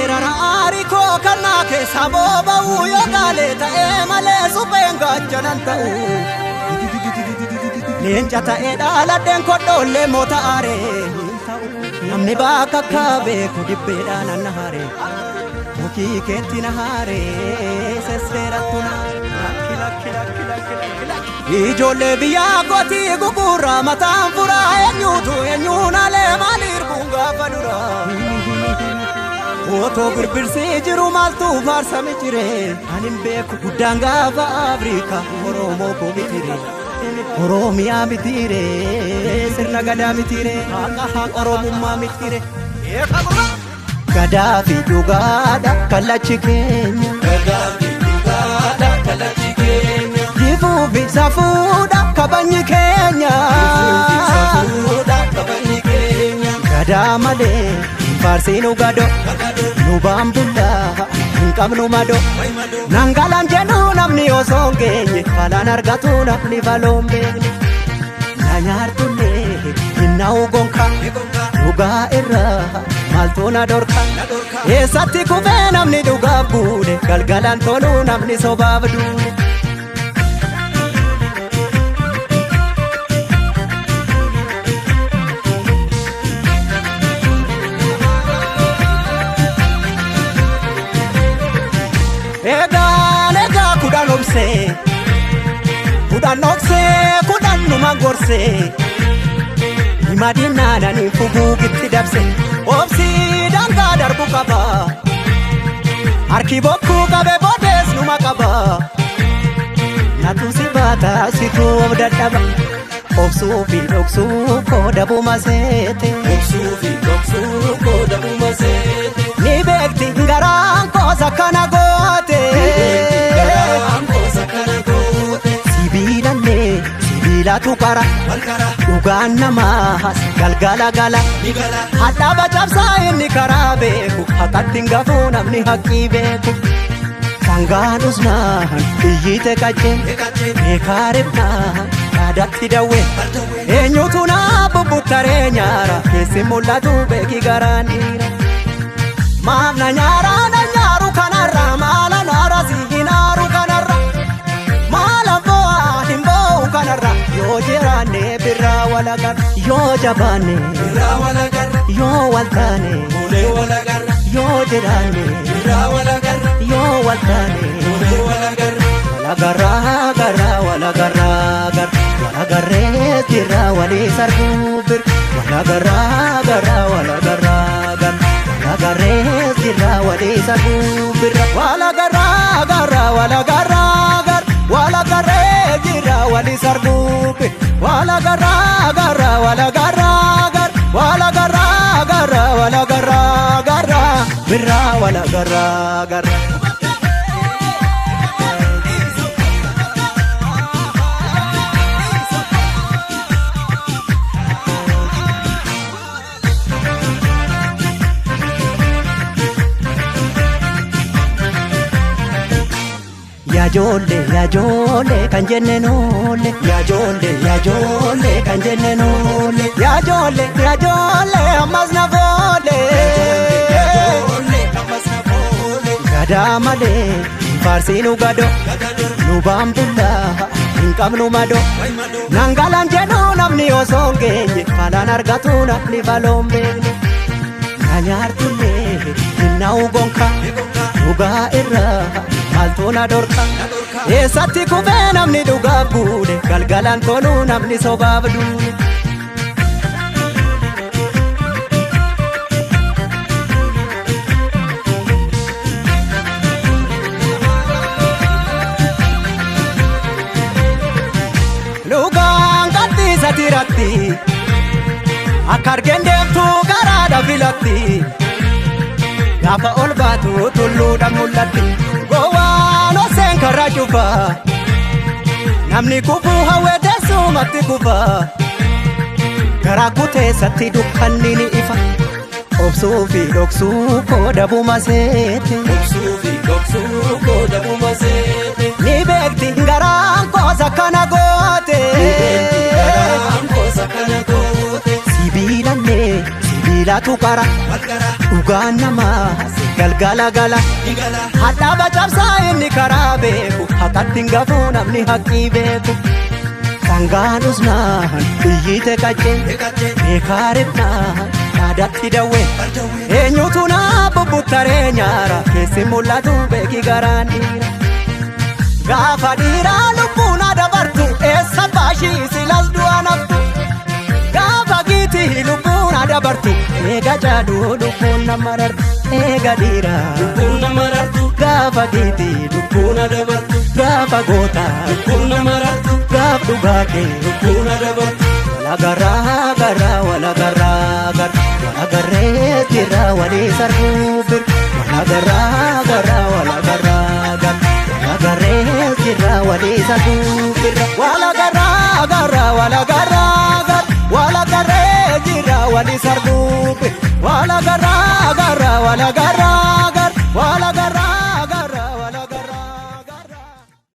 Seera raariko kana ke saboba uyo gale ta emale supenga janan ta'u Leenca ta'e dhala den kodole mota are Namni baka kabe kudibbeedha nanahare Muki ketti nahare sesera tuna Ijoollee biyyaa gootii gugurraa mataan furaa eenyuun alee maaliir bungaa dura Otoo birbirsee jiru maaltu faarsame jire Anin beeku guddaan gaafa Afrikaa Oromoo koo mitire Oromiyaa mitire sirna gadaa mitire haqa Oromummaa mitire Gadaa fi dhugaadha kallachi keenya Jifuufi safuudha kabajni keenya Gadaa malee faarsiinu gado nu baambullaa hin qabnu mado Nangalaan jennu namni osoo hin geenye falaan argatu namni faloon beekne Na nyaartullee hinnaa'u gonka dhugaa irraa maaltu na dorka Eessatti kufee namni dhugaaf buune galgalaan toluu namni sobaaf duune Egaa kudhan obsee kudhan numa gorsee Himadinaananii fuguugitti dabse obsii dangaa darbu qaba Harki bokkuu qabe boodees numa qaba Natu si baata situu of dadhaba Obsuu fi dhoksuu koo dabuma seete Ni beekti garaan koos akkana goote Sibiilatu qara dhugaan namaas galgala gala Hadhaaba cabsaa inni karaa beeku Haqqatti hin gafuu namni haqqii beeku Sangaan usnaan iyyite qacceen beekaa ribnaan yaadatti dawwee Eenyutu naa bubbuttaree nyaara keessi mul'atu beeki garaan dhiira Maaf na nyaaru kanarra maala naara si hinaaru kanarra Maala bo'aa hin bo'u kanarra Yoo jiraanne birraa walagarra Yoo jabaanne birraa walagarra Yoo waltaane ulee walagarra Yoo jiraanne birraa walagarra Yoo waltaane ulee walagarra Walagarree jirra walii sarguu bir Walagarree jirra walii sarguu bir Walagarree jirra walii sarguu bir Walagarraa Yaa ijoollee kan jenne noolle Yaa ijoollee kan jenne noolle Yaa ijoollee ammas na foole Gadaa malee faarsiinu gado nu baambullaa hin qabnu mado Nangalaan jennu namni osoo hin geenye falaan argatu namni faloon beekne Na nyaartullee hinnaa'u gonka dhugaa irraa maaltu na dorka Eessatti kufee namni dhugaaf buune galgalaan toluu namni sobaaf duune Lugaan qattiisa tiratti akka argeen deemtuu garaadha filatti Gaafa ol baatu tulluudhaan mul'atti Gowwaan oseen karra cufa Namni kufuu hawwee teessumatti kufa Garaa kuteessatti dukkanni ni ifa Obsuu fi dhoksuu koo dabuma seete Ni beekti garaan koos akkana goote Sibiilallee sibiilatu qara dhugaan namaas galgala gala hadhaaba cabsaa inni karaa beeku hakatti hin gafuu namni haqqii beeku sangaanus naahan iyyite qaccee beekaarifnaahan naadatti dawwee eenyutu naa bubbuttaree nyaara keessi mul'atu beeki garaan dhiira gaafa dhiiraa lubbuun adabartu eessa baashii silas du'a naftu gaafa giitii lubbuun adabartu eega jaaduu lubbuun nama rartu eega dhiiraa lubbuun nama rartu gaafa giitii lubbuun adabartu gaafa gootaa lubbuun nama rartu gaaf dhugaatee lubbuun adabartu walagarraa garraa walagarraa garraa walagarree jirraa walii sarruu bir walagarraa garraa walagarraa garraa walagarree jirraa walii sarruu bir walagarraa garraa walagarraa garraa walagarree jirraa walii sarruu bir walagarraa garraa walagarraa